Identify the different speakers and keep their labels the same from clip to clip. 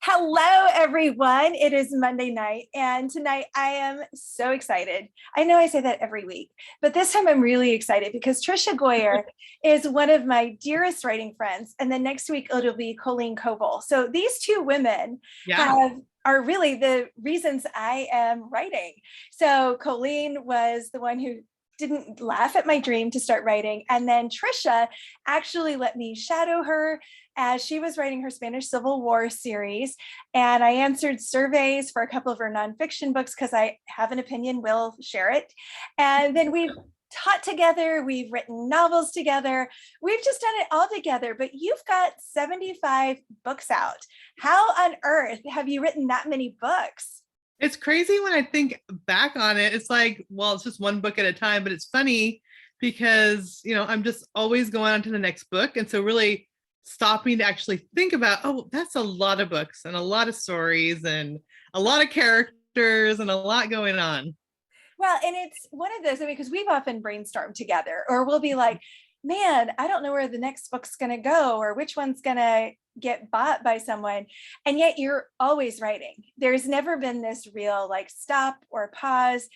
Speaker 1: Hello, everyone. It is Monday night, and tonight I am so excited. I know I say that every week, but this time I'm really excited because Tricia Goyer is one of my dearest writing friends, and then next week it'll be Colleen Coble. So these two women
Speaker 2: Yeah.
Speaker 1: have are really the reasons I am writing. So Colleen was the one who didn't laugh at my dream to start writing. And then Tricia actually let me shadow her as she was writing her Spanish Civil War series. And I answered surveys for a couple of her nonfiction books because I have an opinion, we'll share it. And then we've taught together, we've written novels together, we've just done it all together. But you've got 75 books out. How on earth have you written that many books?
Speaker 2: It's crazy when I think back on it. It's like, well, it's just one book at a time, but it's funny because, I'm just always going on to the next book. And so really stopping to actually think about, oh, that's a lot of books and a lot of stories and a lot of characters and a lot going on.
Speaker 1: Well, and it's one of those, because we've often brainstormed together, or we'll be like, man, I don't know where the next book's going to go or which one's going to get bought by someone. And yet you're always writing. There's never been this real like stop or pause.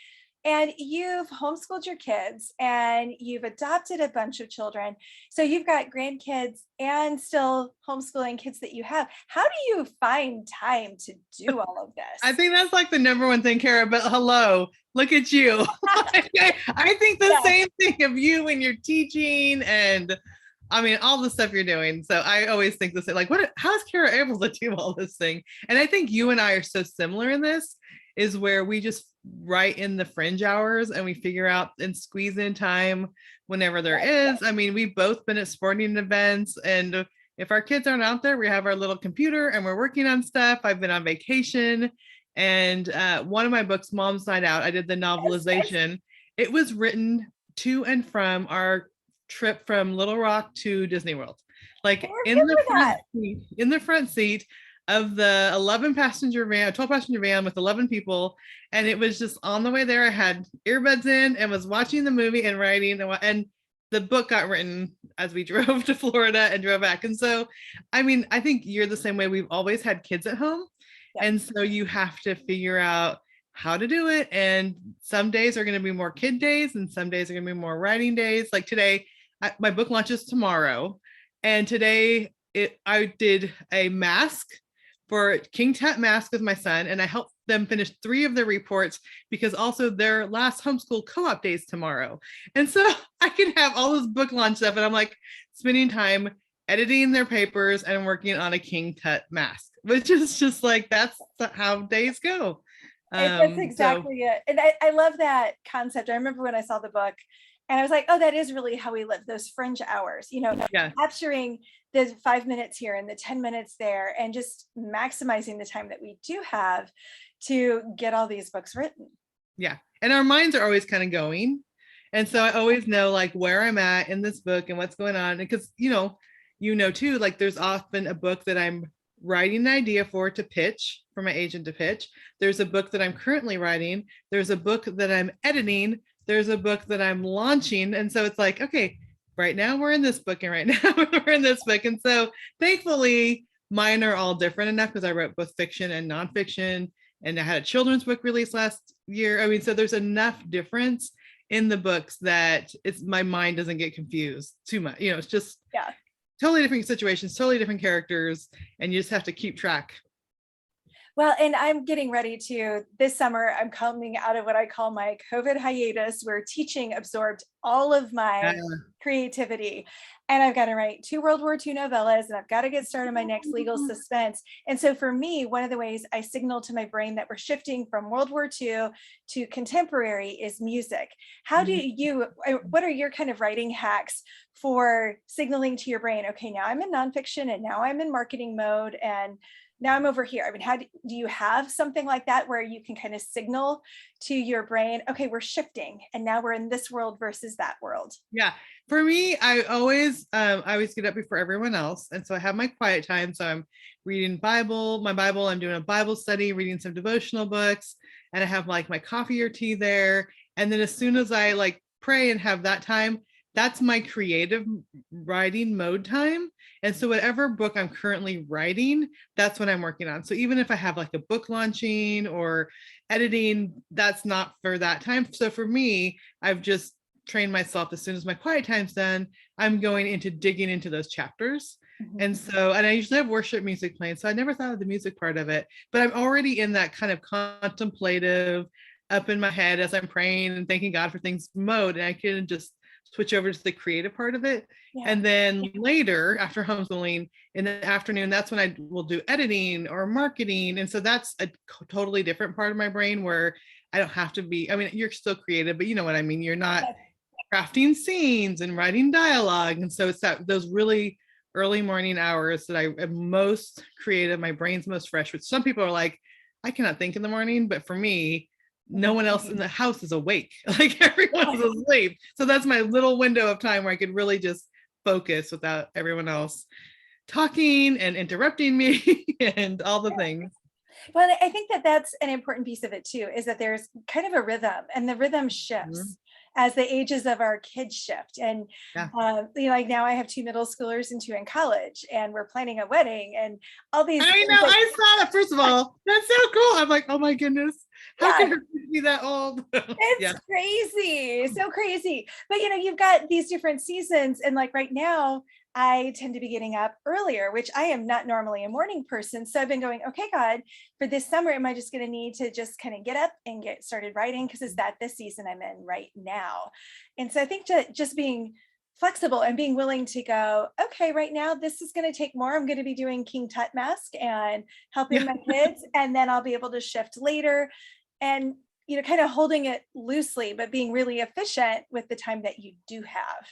Speaker 1: And you've homeschooled your kids and you've adopted a bunch of children. So you've got grandkids and still homeschooling kids that you have. How do you find time to do all of
Speaker 2: I
Speaker 1: this?
Speaker 2: think that's like the number one thing, Kara, but hello, look at you. I think the
Speaker 1: Yeah.
Speaker 2: same thing of you when you're teaching and I mean, all the stuff you're doing. So I always think this, like, how is Kara able to do all this thing? And I think you and I are so similar in this is where we just write in the fringe hours and we figure out and squeeze in time whenever there is. I mean, we've both been at sporting events and if our kids aren't out there, we have our little computer and we're working on stuff. I've been on vacation and one of my books, Mom's Night Out, I did the novelization. It was written to and from our trip from Little Rock to Disney World. Like in the front seat of the 11 passenger van, 12 passenger van with 11 people. And it was just on the way there. I had earbuds in and was watching the movie and writing. And the book got written as we drove to Florida and drove back. And so, I mean, I think you're the same way. We've always had kids at home.
Speaker 1: Yep.
Speaker 2: And so you have to figure out how to do it. And some days are going to be more kid days and some days are going to be more writing days. Like today, my book launches tomorrow. And today I did a mask for King Tut mask with my son. And I helped them finish 3 of their reports because also their last homeschool co-op days tomorrow. And so I can have all this book launch stuff. And I'm like spending time editing their papers and working on a King Tut mask, which is just like, that's how days go.
Speaker 1: That's exactly it. And I love that concept. I remember when I saw the book and I was like, oh, that is really how we live, those fringe hours,
Speaker 2: Yeah.
Speaker 1: capturing the 5 minutes here and the 10 minutes there and just maximizing the time that we do have to get all these books written.
Speaker 2: Yeah. And our minds are always kind of going. And so I always know like where I'm at in this book and what's going on. Because, too, like there's often a book that I'm writing an idea for to pitch for my agent to pitch. There's a book that I'm currently writing. There's a book that I'm editing. There's a book that I'm launching. And so it's like, okay, right now we're in this book and right now we're in this book. And so thankfully mine are all different enough because I wrote both fiction and nonfiction and I had a children's book released last year. I mean, so there's enough difference in the books that my mind doesn't get confused too much. It's just totally different situations, totally different characters, and you just have to keep track.
Speaker 1: Well, and I'm getting ready this summer, I'm coming out of what I call my COVID hiatus, where teaching absorbed all of my creativity. And I've got to write 2 World War II novellas, and I've got to get started on my next legal suspense. And so for me, one of the ways I signal to my brain that we're shifting from World War II to contemporary is music. What are your kind of writing hacks for signaling to your brain, okay, now I'm in nonfiction and now I'm in marketing mode and now I'm over here? I mean, how do you have something like that where you can kind of signal to your brain, okay, we're shifting and now we're in this world versus that world?
Speaker 2: Yeah. For me, I always get up before everyone else. And so I have my quiet time. So I'm reading my Bible, I'm doing a Bible study, reading some devotional books, and I have like my coffee or tea there. And then as soon as I like pray and have that time, that's my creative writing mode time. And so whatever book I'm currently writing, that's what I'm working on. So even if I have like a book launching or editing, that's not for that time. So for me, I've just trained myself, as soon as my quiet time's done, I'm going into digging into those chapters. And so, and I usually have worship music playing. So I never thought of the music part of it, but I'm already in that kind of contemplative, up in my head as I'm praying and thanking God for things mode. And I can just switch over to the creative part of it.
Speaker 1: Yeah.
Speaker 2: And then later, after homeschooling in the afternoon, that's when I will do editing or marketing. And so that's a totally different part of my brain where I don't have to be, I mean, you're still creative, but you know what I mean? You're not crafting scenes and writing dialogue. And so it's that those really early morning hours that I am most creative, my brain's most fresh, which some people are like, I cannot think in the morning, but for me, no one else in the house is awake. Like everyone's asleep. So that's my little window of time where I could really just focus without everyone else talking and interrupting me and all the things.
Speaker 1: Well, I think that that's an important piece of it too, is that there's kind of a rhythm, and the rhythm shifts as the ages of our kids shift. And
Speaker 2: Yeah.
Speaker 1: like now I have 2 middle schoolers and 2 in college, and we're planning a wedding and all these.
Speaker 2: I know, I saw that. First of all, that's so cool. I'm like, oh my goodness, how can her kids be that old?
Speaker 1: It's crazy, so crazy. But you've got these different seasons, and like right now, I tend to be getting up earlier, which I am not normally a morning person. So I've been going, okay, God, for this summer, am I just going to need to just kind of get up and get started writing? Because is that the season I'm in right now? And so I think just being flexible and being willing to go, okay, right now, this is going to take more. I'm going to be doing King Tut mask and helping my kids, and then I'll be able to shift later. And kind of holding it loosely, but being really efficient with the time that you do have.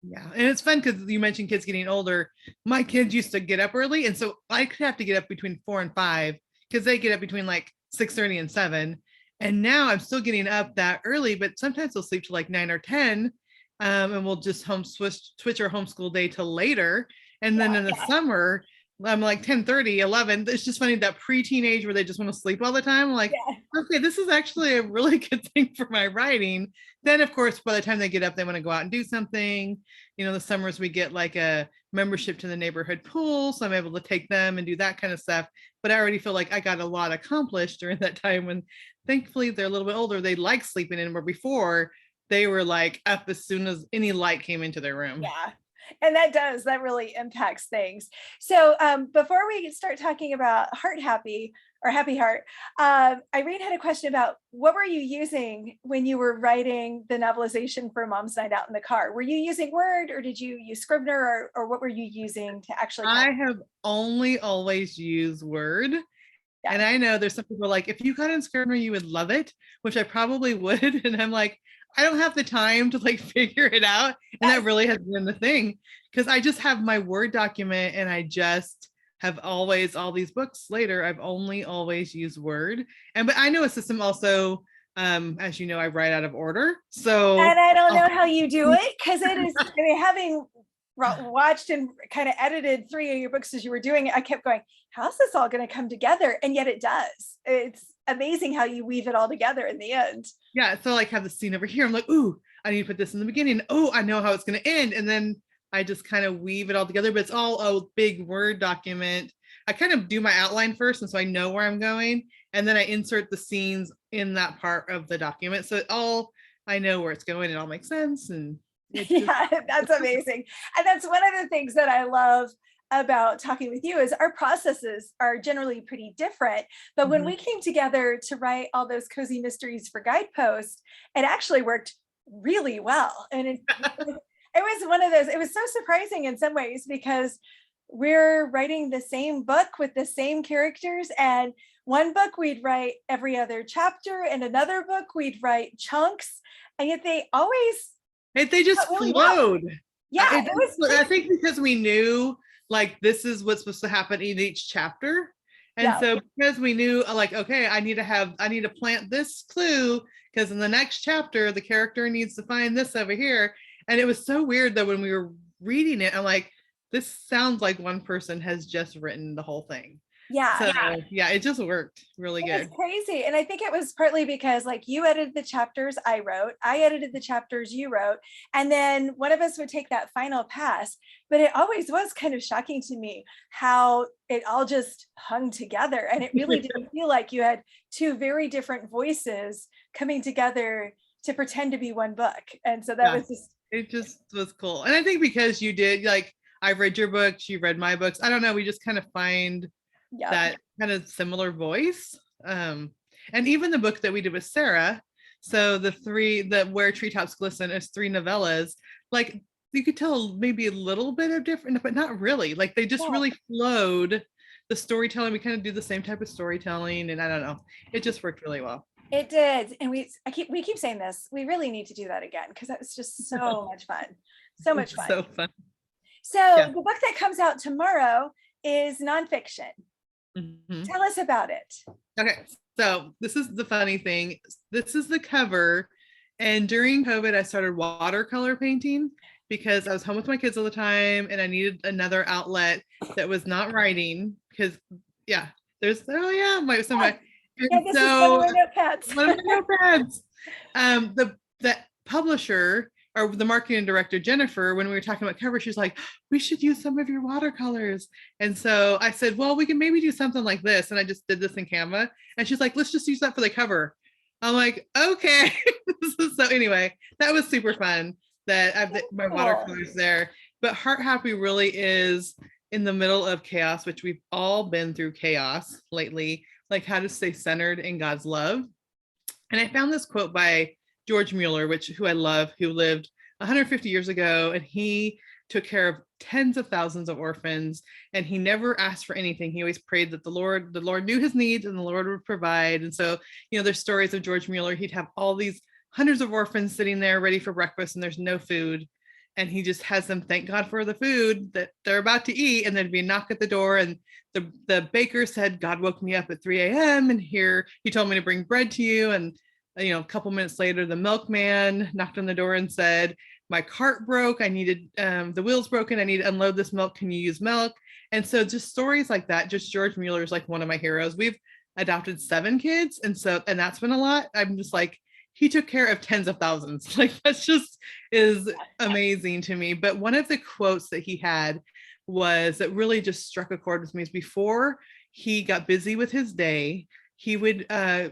Speaker 2: Yeah. And it's fun because you mentioned kids getting older. My kids used to get up early. And so I could have to get up between 4 and 5 because they get up between like 6:30 and 7. And now I'm still getting up that early, but sometimes they'll sleep till like 9 or 10. And we'll just switch our homeschool day to later. And then in the summer, I'm like 10:30, 11. It's just funny that pre-teenage where they just want to sleep all the time. I'm like, okay, this is actually a really good thing for my writing. Then, of course, by the time they get up, they want to go out and do something. The summers we get like a membership to the neighborhood pool. So I'm able to take them and do that kind of stuff. But I already feel like I got a lot accomplished during that time when thankfully they're a little bit older. They like sleeping in, where before they were like up as soon as any light came into their room.
Speaker 1: Yeah. And that really impacts things. So before we start talking about Heart Happy or Happy Heart, Irene had a question about what were you using when you were writing the novelization for Mom's Night Out in the Car? Were you using Word, or did you use Scrivener, or what were you using to actually?
Speaker 2: I have only always used Word. Yeah. And I know there's some people like, if you got in Scrivener, you would love it, which I probably would. And I'm like, I don't have the time to like figure it out. And that really has been the thing, because I just have my Word document and I just have always, all these books later, I've only always used Word. But I know a system also, as you know, I write out of order. So,
Speaker 1: and I don't know how you do it, because it is, having watched and kind of edited 3 of your books as you were doing it, I kept going, how's this all going to come together? And yet it does. It's amazing how you weave it all together in the end.
Speaker 2: Yeah. So like have the scene over here. I'm like, ooh, I need to put this in the beginning. Oh, I know how it's going to end. And then I just kind of weave it all together, but it's all a big Word document. I kind of do my outline first, and so I know where I'm going. And then I insert the scenes in that part of the document. So I know where it's going. It all makes sense. And
Speaker 1: yeah, that's amazing. And that's one of the things that I love about talking with you, is our processes are generally pretty different. But when we came together to write all those cozy mysteries for Guidepost, it actually worked really well. And it was one of those, it was so surprising in some ways, because we're writing the same book with the same characters, and one book we'd write every other chapter, and another book we'd write chunks, and yet they
Speaker 2: just
Speaker 1: really
Speaker 2: flowed.
Speaker 1: Well. Yeah,
Speaker 2: I think because we knew like this is what's supposed to happen in each chapter. And so because we knew like, okay, I need to plant this clue, because in the next chapter, the character needs to find this over here. And it was so weird that when we were reading it, I'm like, this sounds like one person has just written the whole thing.
Speaker 1: Yeah.
Speaker 2: So yeah, it just worked really
Speaker 1: It was
Speaker 2: good.
Speaker 1: crazy. And I think it was partly because like you edited the chapters I wrote, I edited the chapters you wrote, and then one of us would take that final pass. But it always was kind of shocking to me how it all just hung together. And it really didn't feel like you had two very different voices coming together to pretend to be one book. And so that
Speaker 2: Yeah,
Speaker 1: was just,
Speaker 2: it just was cool. And I think because you did, like, I've read your books, you read my books. I don't know, we just kind of find
Speaker 1: yeah.
Speaker 2: that kind of similar voice. And even the book that we did with Sarah, so the three that Where Treetops Glisten is 3 novellas, like you could tell maybe a little bit of different, but not really. Like they just
Speaker 1: Yeah.
Speaker 2: really flowed the storytelling. We kind of do the same type of storytelling, and I don't know, it just worked really well.
Speaker 1: It did. And we keep saying this. We really need to do that again because that was just so much fun. So much
Speaker 2: It's
Speaker 1: fun.
Speaker 2: so fun.
Speaker 1: So
Speaker 2: Yeah.
Speaker 1: the book that comes out tomorrow is nonfiction.
Speaker 2: Mhm.
Speaker 1: Tell us about it.
Speaker 2: Okay, so this is the funny thing. This is the cover. And during COVID, I started watercolor painting because I was home with my kids all the time and I needed another outlet that was not writing. Because, yeah, there's, oh, yeah, my,
Speaker 1: Yeah,
Speaker 2: and
Speaker 1: this is one of
Speaker 2: so
Speaker 1: my notepads.
Speaker 2: one of my notepads. The publisher or the marketing director, Jennifer, when we were talking about cover, she's like, we should use some of your watercolors. And so I said, well, we can maybe do something like this. And I just did this in Canva. And she's like, let's just use that for the cover. I'm like, okay. So anyway, that was super fun that I've my
Speaker 1: Cool.
Speaker 2: watercolors there. But Heart Happy really is in the middle of chaos, which we've all been through chaos lately, like how to stay centered in God's love. And I found this quote by George Mueller, who I love, who lived 150 years ago, and he took care of tens of thousands of orphans, and he never asked for anything. He always prayed that the Lord knew his needs and the Lord would provide. And so, there's stories of George Mueller. He'd have all these hundreds of orphans sitting there ready for breakfast, and there's no food. And he just has them thank God for the food that they're about to eat. And there'd be a knock at the door, and the baker said, God woke me up at 3 a.m. and here he told me to bring bread to you. And a couple minutes later, the milkman knocked on the door and said, my cart broke. I needed the wheels broken. I need to unload this milk. Can you use milk? And so just stories like that. Just George Mueller is like one of my heroes. We've adopted 7 kids, and that's been a lot. I'm just like, he took care of tens of thousands. Like that's just is amazing to me. But one of the quotes that he had was that really just struck a chord with me is before he got busy with his day, he would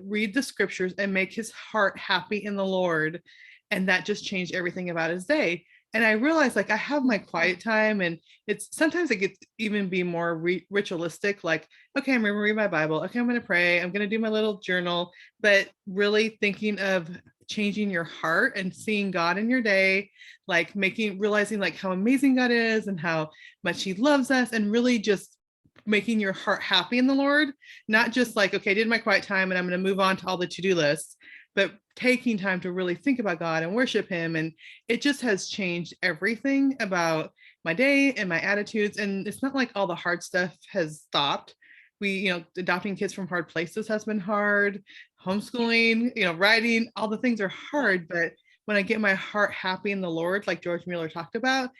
Speaker 2: read the scriptures and make his heart happy in the Lord. And that just changed everything about his day. And I realized like I have my quiet time, and it's sometimes it gets even be more ritualistic, like, okay, I'm gonna read my Bible. Okay, I'm gonna pray. I'm gonna do my little journal, but really thinking of changing your heart and seeing God in your day, like realizing like how amazing God is and how much he loves us, and really just making your heart happy in the Lord, not just like, okay, I did my quiet time and I'm going to move on to all the to-do lists, but taking time to really think about God and worship him. And it just has changed everything about my day and my attitudes. And it's not like all the hard stuff has stopped. Adopting kids from hard places has been hard. Homeschooling, writing, all the things are hard. But when I get my heart happy in the Lord, like George Mueller talked about,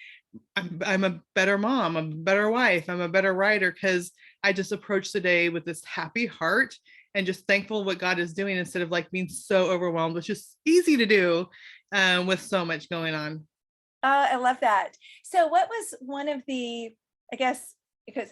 Speaker 2: I'm a better mom, I'm a better wife, I'm a better writer, because I just approach the day with this happy heart and just thankful what God is doing instead of like being so overwhelmed, which is easy to do with so much going on.
Speaker 1: I love that. So what was one of I guess, because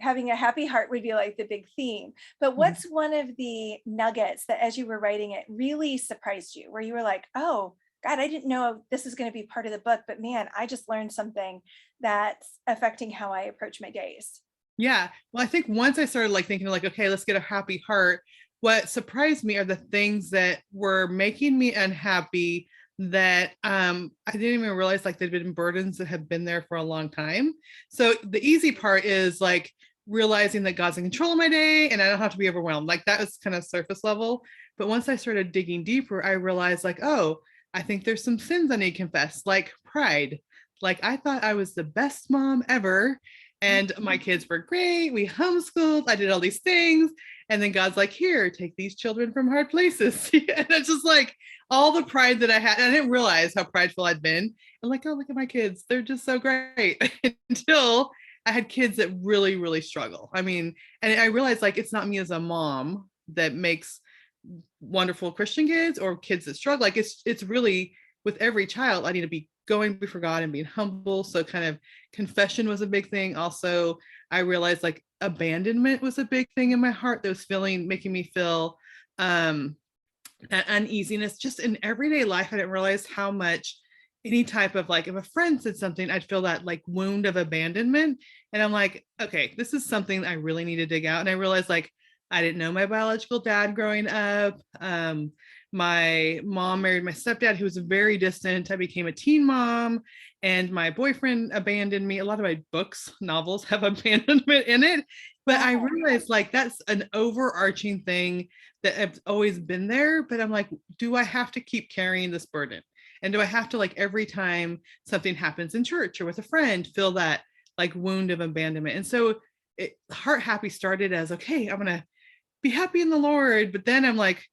Speaker 1: having a happy heart would be like the big theme, but what's one of the nuggets that as you were writing it really surprised you, where you were like, oh, God, I didn't know this was going to be part of the book, but man, I just learned something that's affecting how I approach my days.
Speaker 2: Yeah. Well, I think once I started like thinking like, okay, let's get a happy heart, what surprised me are the things that were making me unhappy that I didn't even realize like they'd been burdens that have been there for a long time. So the easy part is like realizing that God's in control of my day and I don't have to be overwhelmed. Like that was kind of surface level. But once I started digging deeper, I realized like, oh, I think there's some sins I need to confess, like pride. Like I thought I was the best mom ever. And my kids were great. We homeschooled. I did all these things. And then God's like, here, take these children from hard places. And it's just like all the pride that I had. And I didn't realize how prideful I'd been. And like, oh, look at my kids. They're just so great. Until I had kids that really, really struggle. I mean, and I realized like it's not me as a mom that makes wonderful Christian kids or kids that struggle. Like it's really with every child, I need to be going before God and being humble. So kind of confession was a big thing. Also, I realized like abandonment was a big thing in my heart that was making me feel that uneasiness just in everyday life. I didn't realize how much any type of like if a friend said something, I'd feel that like wound of abandonment. And I'm like, okay, this is something I really need to dig out. And I realized like I didn't know my biological dad growing up. My mom married my stepdad, who was very distant. I became a teen mom, and my boyfriend abandoned me. A lot of my books, novels have abandonment in it. But I realized like that's an overarching thing that has always been there. But I'm like, do I have to keep carrying this burden? And do I have to like every time something happens in church or with a friend, feel that like wound of abandonment? And so Heart Happy started as, okay, I'm going to be happy in the Lord. But then I'm like,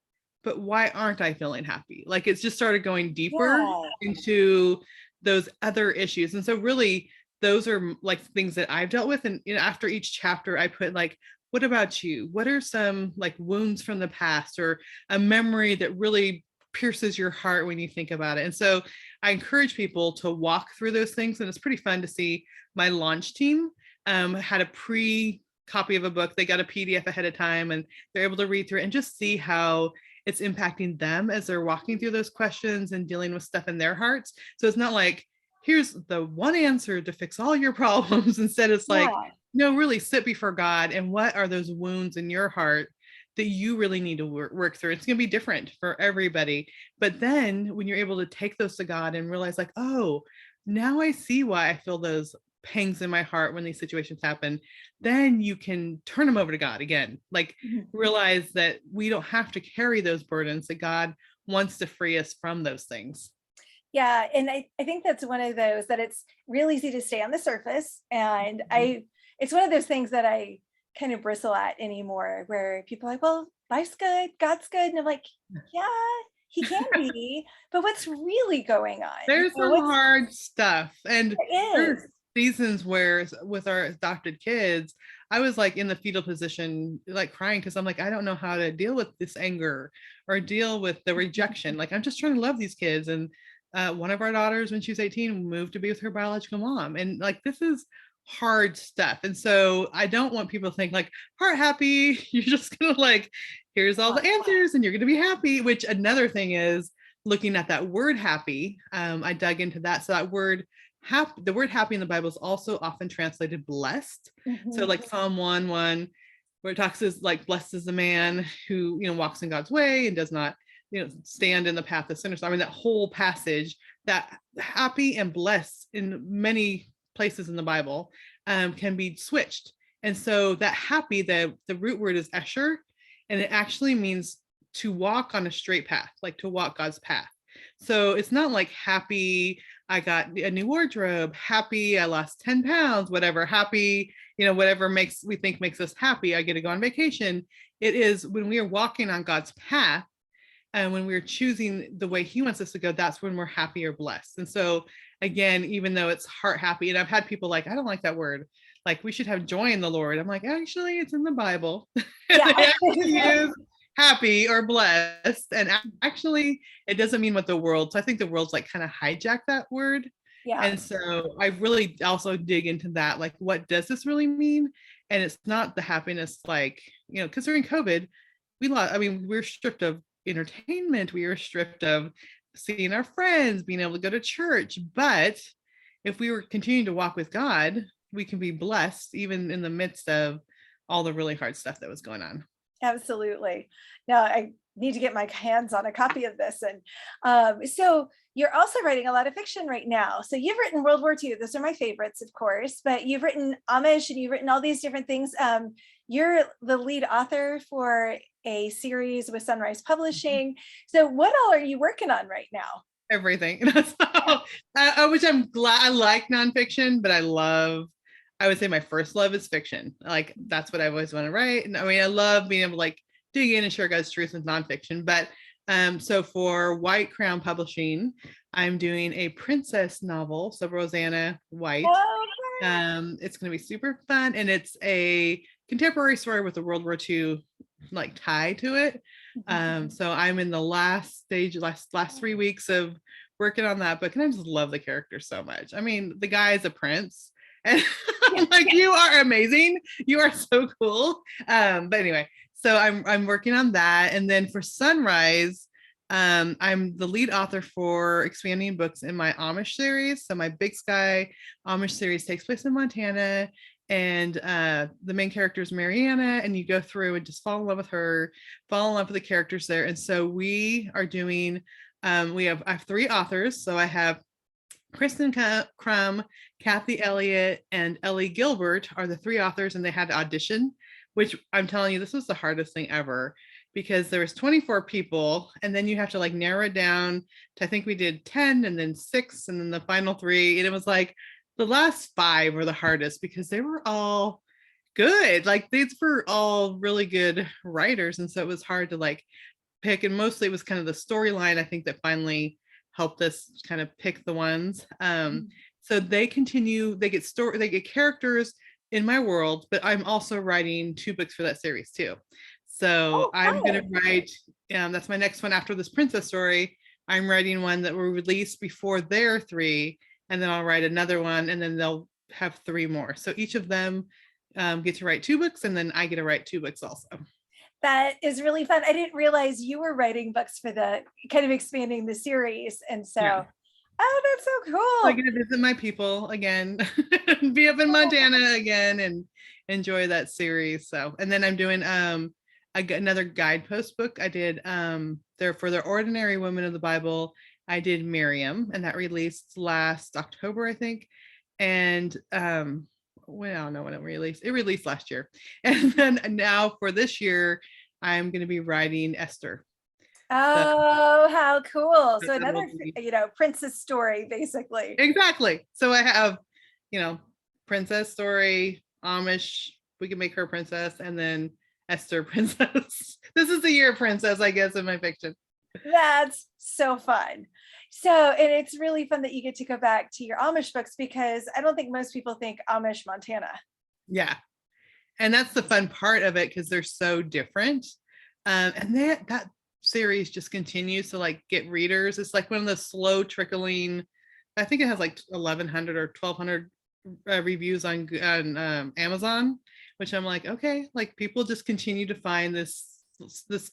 Speaker 2: but why aren't I feeling happy? Like it's just started going deeper into those other issues. And so really those are like things that I've dealt with. And after each chapter I put like, what about you? What are some like wounds from the past or a memory that really pierces your heart when you think about it? And so I encourage people to walk through those things. And it's pretty fun to see my launch team had a copy of a book. They got a PDF ahead of time and they're able to read through it and just see how it's impacting them as they're walking through those questions and dealing with stuff in their hearts. So it's not like, here's the one answer to fix all your problems. Instead, it's like, no, really sit before God. And what are those wounds in your heart that you really need to work through? It's going to be different for everybody. But then when you're able to take those to God and realize like, oh, now I see why I feel those pangs in my heart when these situations happen, then you can turn them over to God again. Like realize that we don't have to carry those burdens, that God wants to free us from those things.
Speaker 1: Yeah. And I think that's one of those that it's real easy to stay on the surface. And it's one of those things that I kind of bristle at anymore, where people are like, well, life's good, God's good. And I'm like, yeah, he can be, but what's really going on?
Speaker 2: There's some hard stuff. And
Speaker 1: there's
Speaker 2: seasons where with our adopted kids, I was like in the fetal position, like crying because I'm like, I don't know how to deal with this anger or deal with the rejection. Like I'm just trying to love these kids. And one of our daughters, when she was 18, moved to be with her biological mom. And like, this is hard stuff. And so I don't want people to think like, Heart Happy, you're just gonna like, here's all the answers and you're gonna be happy. Which another thing is looking at that word happy. I dug into that. So that word happy, the word happy in the Bible is also often translated blessed. So like Psalm 1:1, where it talks is like, blessed is the man who, walks in God's way and does not, stand in the path of sinners. I mean, that whole passage, that happy and blessed in many places in the Bible can be switched. And so that happy, the root word is esher, and it actually means to walk on a straight path, like to walk God's path. So it's not like happy, I got a new wardrobe, happy, I lost 10 pounds, whatever, happy, whatever we think makes us happy, I get to go on vacation. It is when we are walking on God's path and when we're choosing the way he wants us to go, that's when we're happy or blessed. And so again, even though it's heart happy, and I've had people like, I don't like that word, like we should have joy in the Lord. I'm like, actually, it's in the Bible. Yeah. It actually is happy or blessed. And actually, it doesn't mean what the world. So I think the world's like kind of hijacked that word. Yeah. And so I really also dig into that. Like, what does this really mean? And it's not the happiness, like, because during COVID, we're stripped of entertainment. We were stripped of seeing our friends, being able to go to church. But if we were continuing to walk with God, we can be blessed even in the midst of all the really hard stuff that was going on.
Speaker 1: Absolutely. Now I need to get my hands on a copy of this. And so you're also writing a lot of fiction right now. So you've written World War II. Those are my favorites, of course, but you've written Amish and you've written all these different things. You're the lead author for a series with Sunrise Publishing. So what all are you working on right now?
Speaker 2: Everything. Which I'm glad. I like nonfiction, but I love I would say my first love is fiction. Like that's what I've always wanted to write. And I mean, I love being able to like dig in and share God's truth with nonfiction. But so for White Crown Publishing, I'm doing a princess novel. So Rosanna White.
Speaker 1: Oh,
Speaker 2: It's going to be super fun, and it's a contemporary story with a World War II like tie to it. So I'm in the last stage, last 3 weeks of working on that book, and I just love the character so much. I mean, the guy is a prince, and
Speaker 1: yes,
Speaker 2: like
Speaker 1: yes.
Speaker 2: you are amazing. You are so cool. But anyway, so I'm working on that, and then for Sunrise. I'm the lead author for expanding books in my Amish series. So my Big Sky Amish series takes place in Montana, and the main character is Mariana, and you go through and just fall in love with her, fall in love with the characters there. And so we are doing. I have 3 authors. So I have Kristen Crum, Kathy Elliott, and Ellie Gilbert are the 3 authors, and they had to audition, which I'm telling you, this was the hardest thing ever because there was 24 people, and then you have to like narrow it down to, I think we did 10 and then 6 and then the final 3. And it was like the last 5 were the hardest because they were all good. Like these were all really good writers. And so it was hard to like pick. And mostly it was kind of the storyline, I think, that finally helped us kind of pick the ones. So they get characters in my world, but I'm also writing 2 books for that series too. So
Speaker 1: Oh,
Speaker 2: I'm going
Speaker 1: fun.
Speaker 2: to write, that's my next one after this princess story. I'm writing one that will release before their 3, and then I'll write another one, and then they'll have 3 more. So each of them get to write 2 books, and then I get to write 2 books also.
Speaker 1: That is really fun. I didn't realize you were writing books for the kind of expanding the series. And
Speaker 2: Yeah.
Speaker 1: so, oh, that's so
Speaker 2: So I
Speaker 1: cool.
Speaker 2: get to visit my people again, be up in Montana again, and enjoy that series. So, and then I'm doing another guidepost book. I did there for the Ordinary Women of the Bible. I did Miriam, and that released last October, I think. And well, I don't know when it released. It released last year, and then now for this year, I'm going to be writing Esther. So
Speaker 1: Oh, how cool. So
Speaker 2: that will
Speaker 1: another,
Speaker 2: be
Speaker 1: princess story, basically.
Speaker 2: exactly. So I have, you know, princess story, Amish, we can make her princess, and then Esther princess. This is the year of princess, I guess, in my fiction.
Speaker 1: That's so fun. So, and it's really fun that you get to go back to your Amish books because I don't think most people think Amish Montana.
Speaker 2: Yeah. And that's the fun part of it because they're so different. And that series just continues to like get readers. It's like one of the slow trickling, I think it has like 1,100 or 1,200 reviews on Amazon, which I'm like, okay, like people just continue to find this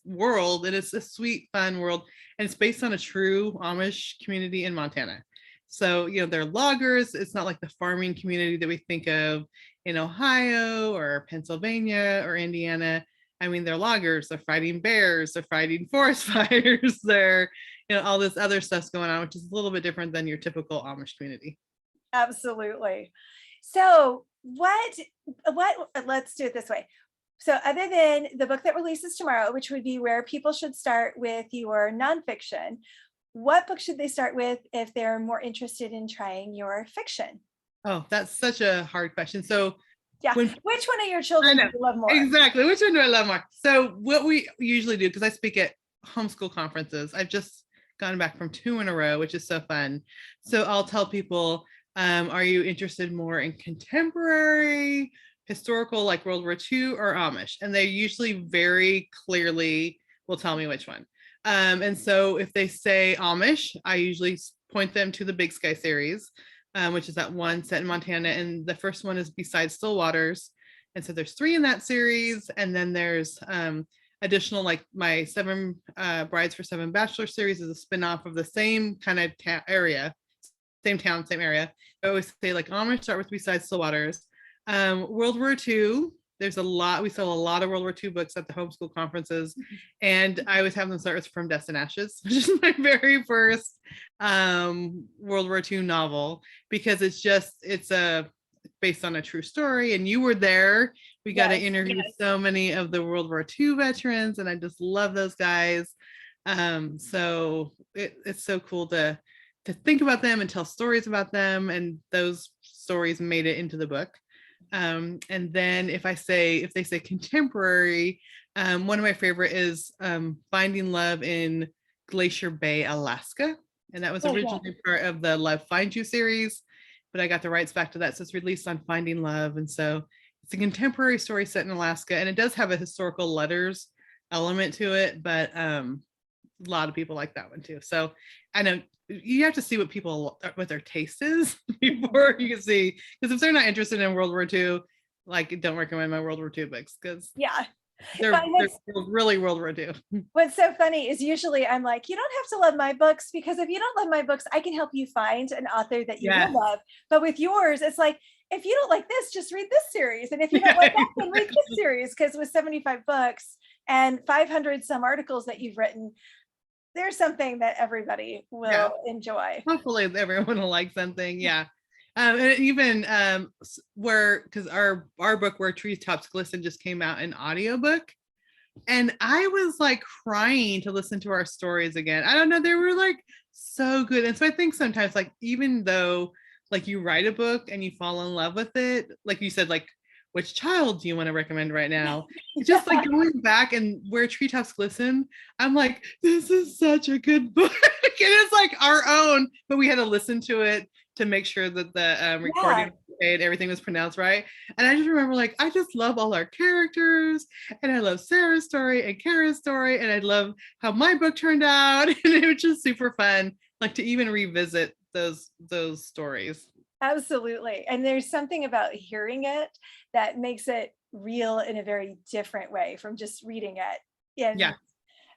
Speaker 2: world, and it's a sweet, fun world, and it's based on a true Amish community in Montana. So they're loggers. It's not like the farming community that we think of in Ohio or Pennsylvania or Indiana. I mean, they're loggers. They're fighting bears. They're fighting forest fires. They're all this other stuff's going on, which is a little bit different than your typical Amish community.
Speaker 1: Absolutely. So what, let's do it this way. So other than the book that releases tomorrow, which would be where people should start with your nonfiction, what book should they start with if they're more interested in trying your fiction?
Speaker 2: Oh, that's such a hard question. So
Speaker 1: Yeah. Which one of your children do you love more?
Speaker 2: Exactly. Which one do I love more? So what we usually do, because I speak at homeschool conferences, I've just gone back from 2 in a row, which is so fun. So I'll tell people, are you interested more in contemporary, historical, like World War II, or Amish? And they usually very clearly will tell me which one. And so if they say Amish, I usually point them to the Big Sky series, which is that one set in Montana. And the first one is Beside Still Waters. And so there's 3 in that series. And then there's additional, like my 7 Brides for 7 Bachelor series is a spinoff of the same kind of area, same town, same area. I always say like Amish start with Beside Still Waters. World War II, there's a lot, we sell a lot of World War II books at the homeschool conferences. And I always have them start with From Dust and Ashes, which is my very first World War II novel, because it's based on a true story, and you were there. We got to interview so many of the World War II veterans, and I just love those guys. So it's so cool to think about them and tell stories about them, and those stories made it into the book. And then if they say contemporary, one of my favorite is Finding Love in Glacier Bay, Alaska. And that was
Speaker 1: Oh, yeah.
Speaker 2: originally part of the Love Finds You series, but I got the rights back to that. So it's released on Finding Love. And so it's a contemporary story set in Alaska, and it does have a historical letters element to it, but a lot of people like that one too. So I know you have to see what their taste is before you can see, because if they're not interested in World War II, like, don't recommend my World War II books, because
Speaker 1: Yeah.
Speaker 2: they're really World War II.
Speaker 1: What's so funny is usually I'm like, you don't have to love my books, because if you don't love my books, I can help you find an author that you
Speaker 2: Yes.
Speaker 1: will love. But with yours, it's like, if you don't like this, just read this series. And if you don't like that, then read this series. Because with 75 books and 500 some articles that you've written, there's something that everybody will enjoy.
Speaker 2: Hopefully everyone will like something. Yeah. And even because our book Where Treetops Glisten just came out in audiobook, and I was like crying to listen to our stories again. I don't know, they were like so good. And so I think sometimes, like, even though like you write a book and you fall in love with it, like you said, like, which child do you want to recommend right now? It's just like going back and Where Treetops Glisten, I'm like, this is such a good book. And it's like our own, but we had to listen to it to make sure that the recording and everything was pronounced right. And I just remember, like, I just love all our characters, and I love Sarah's story and Kara's story, and I love how my book turned out. And it was just super fun, like, to even revisit those stories.
Speaker 1: Absolutely. And there's something about hearing it that makes it real in a very different way from just reading it. And
Speaker 2: Yeah.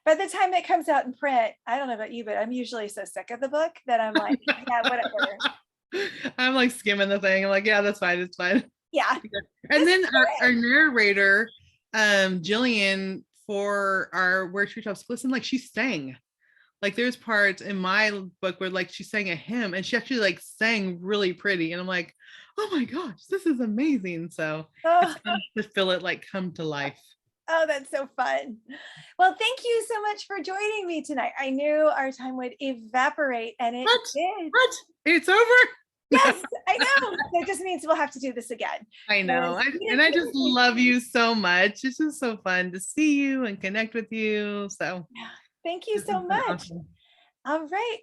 Speaker 1: by the time it comes out in print, I don't know about you, but I'm usually so sick of the book that I'm like, yeah, whatever.
Speaker 2: I'm like skimming the thing. I'm like, yeah, that's fine. It's fine.
Speaker 1: Yeah.
Speaker 2: And then our narrator, Jillian, for our Where Treetops Glisten, like, she sang. Like, there's parts in my book where, like, she sang a hymn, and she actually, like, sang really pretty. And I'm like, oh my gosh, this is amazing. So it's fun to feel it like come to life.
Speaker 1: Oh, that's so fun. Well, thank you so much for joining me tonight. I knew our time would evaporate, and it did.
Speaker 2: What? It's over?
Speaker 1: Yes, I know. It just means we'll have to do this again.
Speaker 2: I know. And I just love you so much. It's just so fun to see you and connect with you. So
Speaker 1: thank you so much. Awesome. All right.